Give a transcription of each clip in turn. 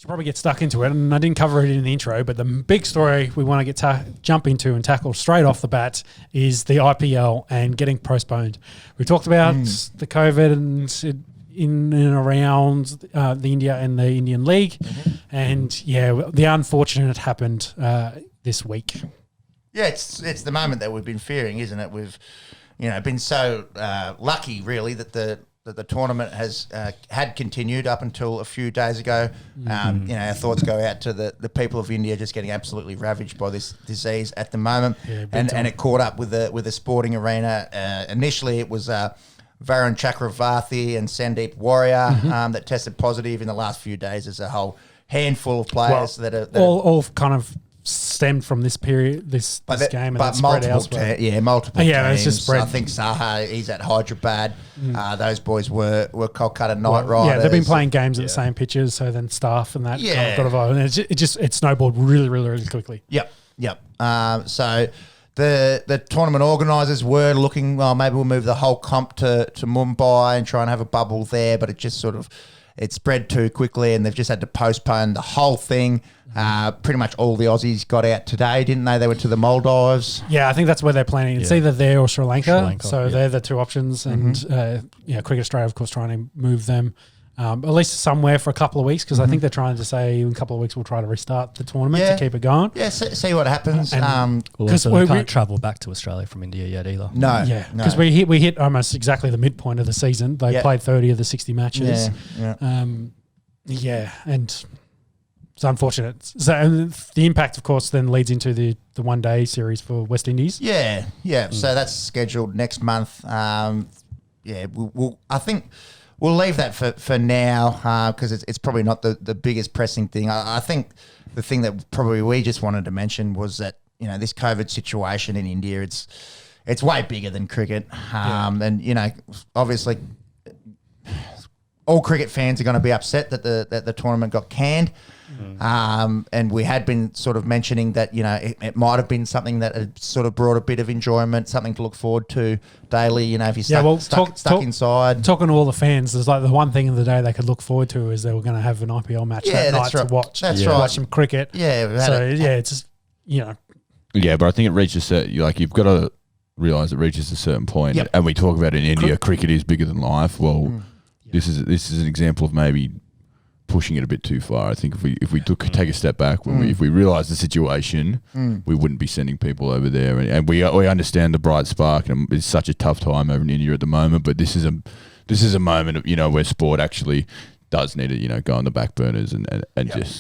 should probably get stuck into it, and I didn't cover it in the intro, but the big story we want to jump into and tackle straight off the bat is the IPL and getting postponed. We talked about the COVID and in and around the India and the Indian League, and the unfortunate happened this week. Yeah, it's the moment that we've been fearing, isn't it? We've been so lucky, really, that the tournament has had continued up until a few days ago. Our thoughts go out to the people of India just getting absolutely ravaged by this disease at the moment, and it caught up with the sporting arena. Initially, it was Varun Chakravarthi and Sandeep Warrior that tested positive. In the last few days, there's a whole handful of players that are all kind of stemmed from this period, this game, and but spread elsewhere. Multiple teams. It's just spread. I think Saha, he's at Hyderabad. Those boys were Kolkata Knight Riders. Yeah, they've been playing games at the same pitches, so then staff and that kind of got involved, and it snowballed really, really, really quickly. Yep. So the tournament organisers were looking, maybe we'll move the whole comp to Mumbai and try and have a bubble there, but it just it spread too quickly, and they've just had to postpone the whole thing. Pretty much all the Aussies got out today, didn't they? They went to the Maldives. Yeah, I think that's where they're planning. It's either there or Sri Lanka. So they're the two options. And Cricket Australia, of course, trying to move them at least somewhere for a couple of weeks, because I think they're trying to say in a couple of weeks we'll try to restart the tournament to keep it going. Yeah, see what happens. Because we can't travel back to Australia from India yet either. No. Because we hit almost exactly the midpoint of the season. They played 30 of the 60 matches. And it's unfortunate. So, and the impact, of course, then leads into the one-day series for West Indies. Yeah. So that's scheduled next month. I think we'll leave that for now because it's probably not the biggest pressing thing. I think the thing that probably we just wanted to mention was that this COVID situation in India, it's way bigger than cricket, and obviously all cricket fans are going to be upset that the tournament got canned. And we had been sort of mentioning that, it might have been something that had sort of brought a bit of enjoyment, something to look forward to daily, if you're stuck inside. Talking to all the fans, there's like the one thing of the day they could look forward to is they were going to have an IPL match that night to watch. That's right. Watch some cricket. It's just, Yeah, but I think it reaches you've got to realise it reaches a certain point. And we talk about in India, cricket is bigger than life. Well, this is an example of maybe pushing it a bit too far. I think if we take a step back, if we realise the situation, we wouldn't be sending people over there. And we understand the bright spark, and it's such a tough time over in India at the moment. But this is a moment of, where sport actually does need to go on the back burners and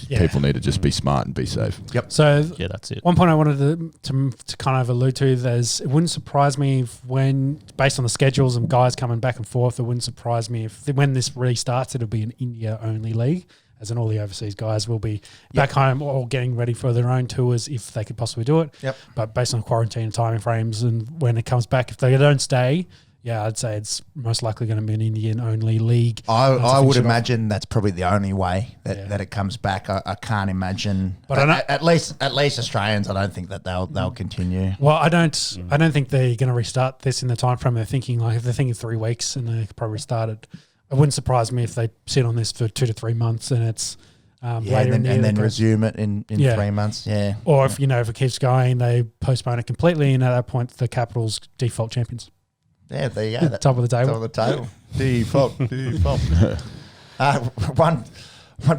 people need to just be smart and be safe. Yep. So that's it. One point I wanted to kind of allude to is it wouldn't surprise me if based on the schedules and guys coming back and forth, it wouldn't surprise me if when this restarts, it'll be an India only league, as in all the overseas guys will be back home or getting ready for their own tours if they could possibly do it. Yep. But based on quarantine timing frames and when it comes back, if they don't stay, I'd say it's most likely going to be an Indian-only league. I would imagine that's probably the only way that it comes back. I can't imagine. But at least Australians, I don't think that they'll continue. Well, I don't think they're going to restart this in the time frame they're thinking. Like if they're thinking 3 weeks and they could probably restart it, it wouldn't surprise me if they sit on this for 2 to 3 months and it's later in the year. And then resume it in 3 months. Yeah. Or if it keeps going, they postpone it completely, and at that point, the Capitals default champions. Yeah, there you go. Top of the table. Top of the table. Default. One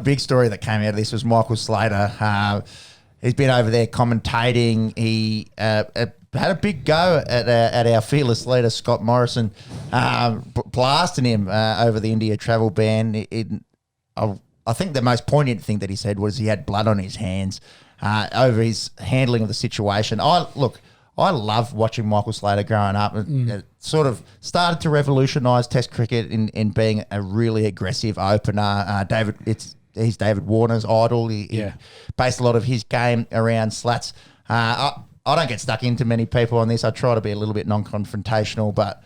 big story that came out of this was Michael Slater. He's been over there commentating. He had a big go at our fearless leader, Scott Morrison, blasting him over the India travel ban. I think the most poignant thing that he said was he had blood on his hands over his handling of the situation. I love watching Michael Slater growing up. It sort of started to revolutionise Test cricket in being a really aggressive opener. He's David Warner's idol. He based a lot of his game around slats. I don't get stuck into many people on this. I try to be a little bit non-confrontational, but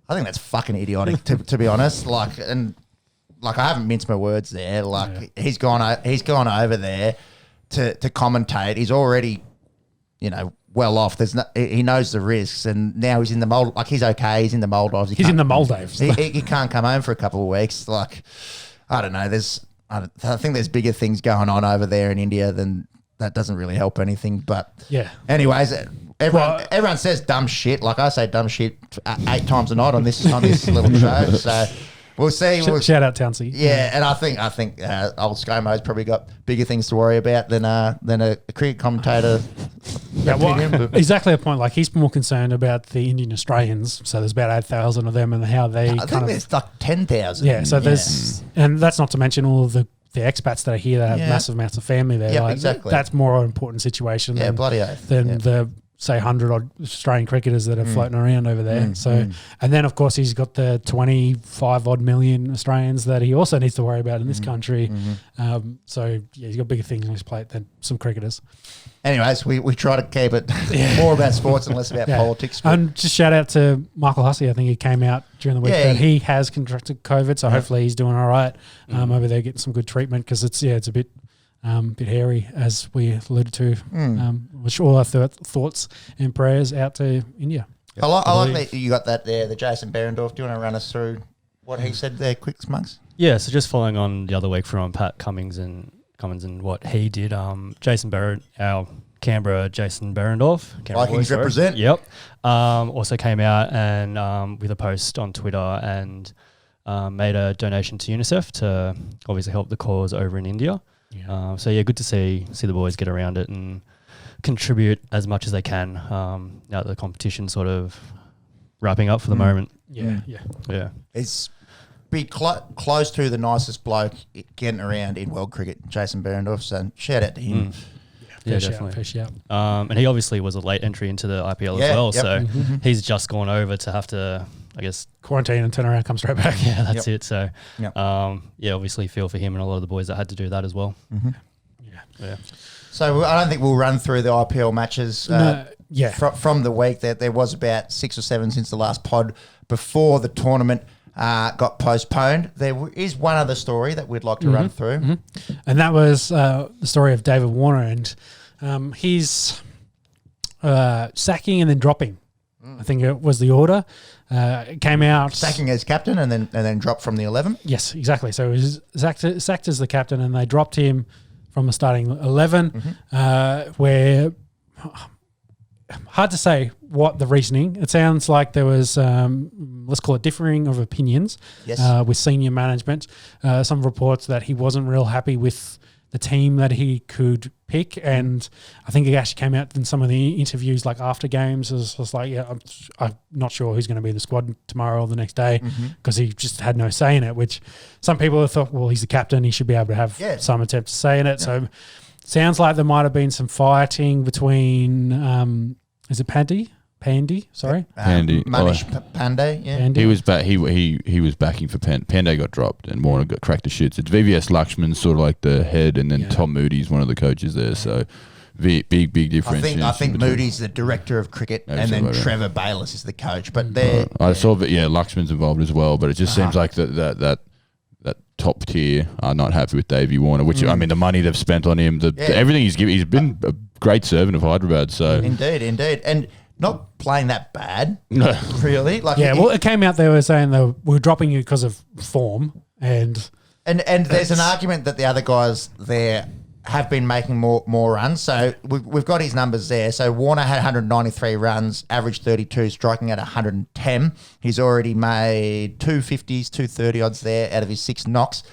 I think that's fucking idiotic to be honest. I haven't minced my words there. He's gone over there to commentate. He's already, well off. He knows the risks, and now he's in the mold. He's okay. He's in the Maldives. He's in the Maldives. He can't come home for a couple of weeks. I don't know. I think there's bigger things going on over there in India than that. Doesn't really help anything. But anyways, everyone says dumb shit. Like I say dumb shit 8 times a night on this little show. So we'll see. Shout out Townsy. Yeah, and I think old ScoMo's probably got bigger things to worry about than a cricket commentator. Exactly a point. Like he's more concerned about the Indian Australians. So there's about 8,000 of them and how they. I think there's like 10,000. Yeah. So there's, and that's not to mention all of the expats that are here that have massive amounts of family there. Yeah, like, exactly. That's more an important situation. Yeah, than, bloody oath. Than the say 100 odd Australian cricketers that are floating around over there. And then of course he's got the 25 odd million Australians that he also needs to worry about in this country. So yeah, he's got bigger things on his plate than some cricketers. Anyways, we try to keep it more about sports and less about politics. And just shout out to Michael Hussey. I think he came out during the week that he has contracted COVID, so hopefully he's doing all right over there, getting some good treatment because it's a bit hairy, as we alluded to. Which all our thoughts and prayers out to India. I like that you got that there, the Jason Behrendorff. Do you want to run us through what he said there, quick, Smugs? Yeah, so just following on the other week from Pat Cummins and what he did, our Canberra Jason Behrendorff. Vikings represent. Yep. Also came out and with a post on Twitter and made a donation to UNICEF to obviously help the cause over in India. Yeah. Good to see the boys get around it and contribute as much as they can. Now that the competition sort of wrapping up for the moment. Yeah. It's be close to the nicest bloke getting around in world cricket, Jason Behrendorff. So shout out to him. Yeah, definitely. And he obviously was a late entry into the IPL as well. So he's just gone over to have to, I guess, quarantine and turn around, come straight back. Yeah, that's it. So, obviously feel for him and a lot of the boys that had to do that as well. Yeah. So I don't think we'll run through the IPL matches. From the week that there was about 6 or 7 since the last pod before the tournament got postponed. There is one other story that we'd like to run through. And that was the story of David Warner and his sacking and then dropping. I think it was the order. It came out sacking as captain and then dropped from the 11. Yes, exactly. So he was sacked as the captain, and they dropped him from the starting 11. Where hard to say what the reasoning. It sounds like there was let's call it differing of opinions. Yes. With senior management. Some reports that he wasn't real happy with the team that he could pick, and I think it actually came out in some of the interviews, like after games, it was like, I'm not sure who's going to be in the squad tomorrow or the next day, because he just had no say in it. Which some people have thought, well, he's the captain, he should be able to have some attempt to say in it. So sounds like there might have been some fighting between, is it Pandy? Sorry, Pandy. Manish Pandey. Yeah, Pandy. He was back. He was backing for Pandey got dropped, and Warner got cracked to shits. It's VVS Lakshman's sort of like the head, and then Tom Moody's one of the coaches there. So big difference. I think Moody's the director of cricket, and then Trevor Bayliss is the coach. But I saw that. Yeah, Lakshman's involved as well. But it just seems like that top tier are not happy with Davey Warner. Which I mean, the money they've spent on him, everything he's given, he's been a great servant of Hyderabad. So indeed, and not playing that bad, really. Like it came out they were saying they were dropping you because of form, and there's an argument that the other guys there have been making more runs. So we've got his numbers there. So Warner had 193 runs, average 32, striking at 110. He's already made 250s, 230 odds there out of his 6 knocks.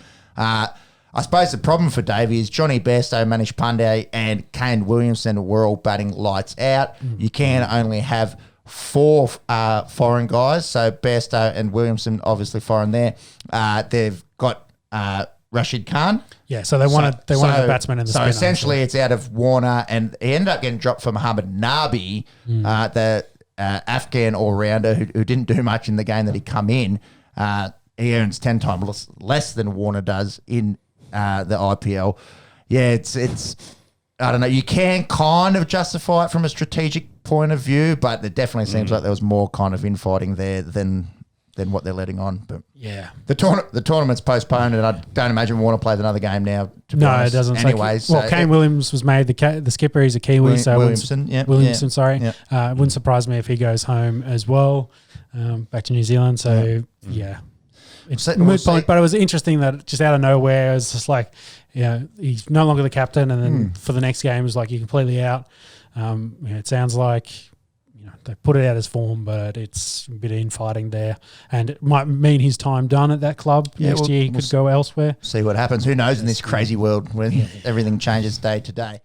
I suppose the problem for Davey is Johnny Bairstow, Manish Pandey and Kane Williamson were all batting lights out. You can only have 4 foreign guys. So Bairstow and Williamson obviously foreign there. They've got Rashid Khan. Yeah, so they wanted a batsman in the spinner. So essentially it's out of Warner, and he ended up getting dropped for Mohammad Nabi, the Afghan all-rounder who didn't do much in the game that he come in. He earns 10 times less than Warner does in the IPL. Yeah, it's I don't know. You can kind of justify it from a strategic point of view, but it definitely seems like there was more kind of infighting there than what they're letting on. But the tournament's postponed, and I don't imagine Warner plays another game now. To be honest. It doesn't. Anyways, Kane Williams was made the skipper. He's a Kiwi, so Williamson. Sorry, it wouldn't surprise me if he goes home as well, back to New Zealand. So it's So- a moot we'll point, see. but it was interesting that just out of nowhere, it was just like, he's no longer the captain, and then for the next game, it was like, you're completely out. It sounds like they put it out as form, but it's a bit of infighting there, and it might mean his time done at that club. Next year he could go elsewhere. See what happens. Who knows in this crazy world when everything changes day to day.